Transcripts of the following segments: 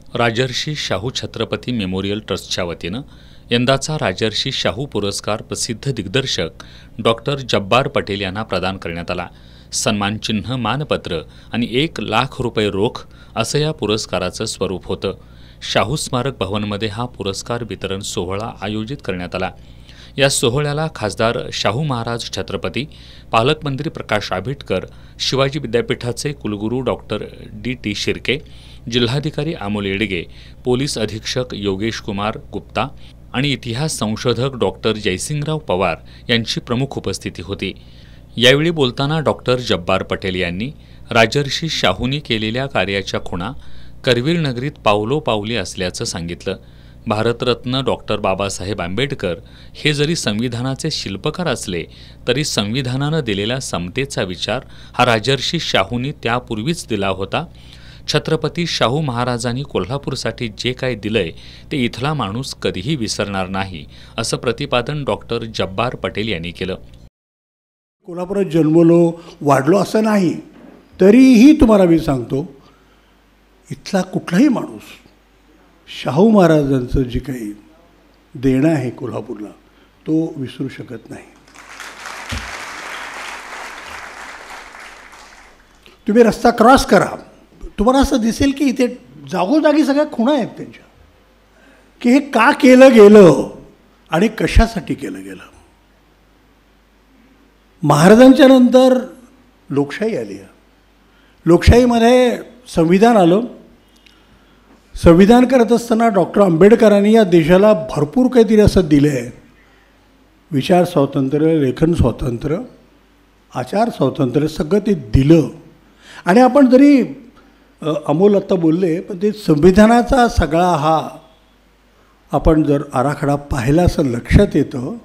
Rajarshi Shahu Chhatrapati memorial ट्रस्टच्या वतीनं यंदाचा राजर्षी शाहू पुरस्कार प्रसिद्ध दिग्दर्शक डॉक्टर जब्बार पटेल यांना प्रदान करण्यात आला। सन्मानचिन्ह, मानपत्र आणि 1 लाख रुपये रोख असं या पुरस्काराचं स्वरूप होतं। शाहू स्मारक भवनमध्ये हा पुरस्कार वितरण सोहळा आयोजित करण्यात आला। या सोहळ्याला खासदार शाहू महाराज छत्रपती, पालकमंत्री प्रकाश आंबेडकर, शिवाजी विद्यापीठाचे कुलगुरू डॉक्टर डी.टी. शिर्के, जिल्हाधिकारी अमोल येडगे, पोलीस अधीक्षक योगेश कुमार गुप्ता आणि इतिहास संशोधक डॉक्टर जयसिंगराव पवार यांची प्रमुख उपस्थिती होती। यावेळी बोलताना डॉक्टर जब्बार पटेल यांनी राजर्षी शाहूंनी केलेल्या कार्याच्या खुणा करवीर नगरीत पावलोपावली असल्याचं सांगितलं। भारतरत्न डॉक्टर बाबासाहेब आंबेडकर हे जरी संविधानाचे शिल्पकार असले तरी संविधानानं दिलेला समतेचा विचार हा राजर्षी शाहूंनी त्यापूर्वीच दिला होता। छत्रपती शाहू महाराजांनी कोल्हापूरसाठी जे काही दिलंय ते इथला माणूस कधीही विसरणार नाही असं प्रतिपादन डॉक्टर जब्बार पटेल यांनी केलं। कोल्हापुरात जन्मलो वाढलो असं नाही, तरीही तुम्हाला मी सांगतो इथला कुठलाही माणूस शाहू महाराजांचं जे काही देणं आहे कोल्हापूरला तो विसरू शकत नाही। तुम्ही रस्ता क्रॉस करा, तुम्हाला असं दिसेल की इथे जागोजागी सगळ्या खुणा आहेत त्यांच्या, की हे का केलं गेलं आणि कशासाठी केलं गेलं। महाराजांच्या नंतर लोकशाही आली। लोकशाहीमध्ये संविधान आलं। संविधान करत असताना डॉक्टर आंबेडकरांनी या देशाला भरपूर काहीतरी असं दिलं आहे। विचार स्वातंत्र्य, लेखन स्वातंत्र्य, आचार स्वातंत्र्य सगळं ते दिलं। आणि आपण जरी अमोल आत्ता बोलले, पण ते संविधानाचा सगळा हा आपण जर आराखडा पाहिला असं लक्षात येतं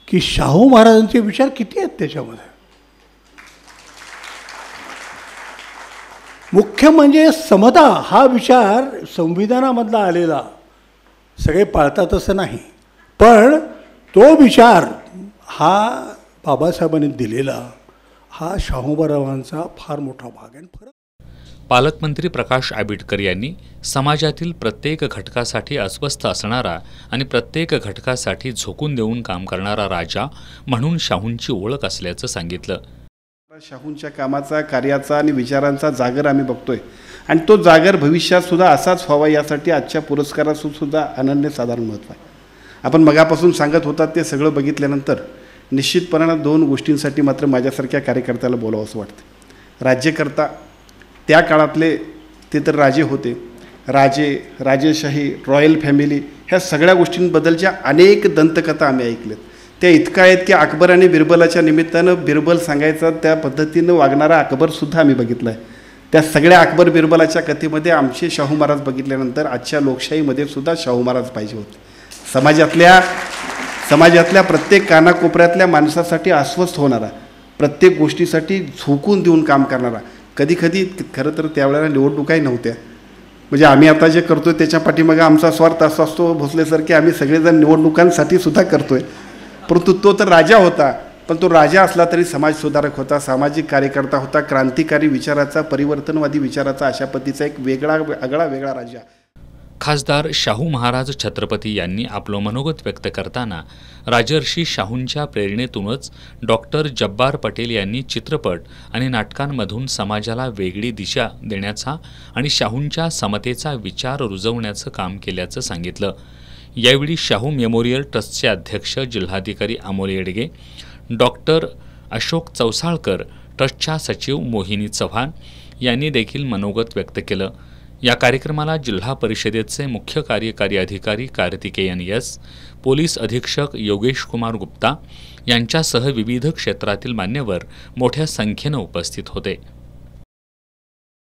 की शाहू महाराजांचे विचार किती आहेत त्याच्यामध्ये। मुख्य म्हणजे समता हा विचार संविधानामधला आलेला, सगळे पाळतात असं नाही, पण तो विचार हा बाबासाहेबांनी दिलेला हा शाहू महाराजांचा फार मोठा भाग आहे। पालकमंत्री प्रकाश आंबेडकर यांनी समाजातील प्रत्येक घटकासाठी अस्वस्थ असणारा आणि प्रत्येक घटकासाठी झोकून देऊन काम करणारा राजा म्हणून शाहूंची ओळख असल्याचं सांगितलं। शाहूंच्या कामाचा, कार्याचा आणि विचारांचा जागर आम्ही बघतोय आणि तो जागर भविष्यात सुद्धा असाच व्हावा यासाठी आजच्या पुरस्काराचं सुद्धा अनन्यसाधारण महत्त्व आहे। आपण मगापासून सांगत होता ते सगळं बघितल्यानंतर निश्चितपणानं 2 गोष्टींसाठी मात्र माझ्यासारख्या कार्यकर्त्याला बोलावंसं वाटतं। राज्यकर्ता त्या काळातले ते तर राजे होते, राजेशाही, रॉयल फॅमिली, ह्या सगळ्या गोष्टींबद्दलच्या अनेक दंतकथा आम्ही ऐकल्यात। त्या इतका आहेत की अकबर आणि बिरबलाच्या निमित्तानं बिरबल सांगायचा त्या पद्धतीनं वागणारा अकबरसुद्धा आम्ही बघितला आहे। त्या सगळ्या अकबर बिरबलाच्या कथेमध्ये आमचे शाहू महाराज बघितल्यानंतर आजच्या लोकशाहीमध्ये सुद्धा शाहू महाराज पाहिजे होते। समाजातल्या प्रत्येक कानाकोपऱ्यातल्या माणसासाठी अस्वस्थ होणारा, प्रत्येक गोष्टीसाठी झोकून देऊन काम करणारा। कधी खरं तर त्यावेळेला निवडणुकाही नव्हत्या, म्हणजे आम्ही आता जे करतोय त्याच्या पाठीमागे आमचा स्वार्थ असा असतो भोसलेसारखे आम्ही सगळेजण निवडणुकांसाठी सुद्धा करतोय, परंतु तो तर राजा होता, पण तो राजा असला तरी समाज सुधारक होता, सामाजिक कार्यकर्ता होता, क्रांतिकारी विचाराचा, परिवर्तनवादी विचाराचा, अशा पद्धतीचा एक वेगळा राजा। खासदार शाहू महाराज छत्रपती यांनी आपलं मनोगत व्यक्त करताना राजर्षी शाहूंच्या प्रेरणेतूनच डॉक्टर जब्बार पटेल यांनी चित्रपट आणि नाटकांमधून समाजाला वेगळी दिशा देण्याचा आणि शाहूंच्या समतेचा विचार रुजवण्याचं काम केल्याचं सांगितलं। यावेळी शाहू मेमोरियल ट्रस्टचे अध्यक्ष जिल्हाधिकारी अमोल येडगे, डॉक्टर अशोक चौसाळकर, ट्रस्टच्या सचिव मोहिनी चव्हाण यांनी देखील मनोगत व्यक्त केलं। या कार्यक्रमाला जिल्हा परिषदेचे मुख्य कार्यकारी अधिकारी कार्तिकेयन एस, पोलीस अधीक्षक योगेश कुमार गुप्ता यांच्यासह विविध क्षेत्रातील मान्यवर मोठ्या संख्येनं उपस्थित होते।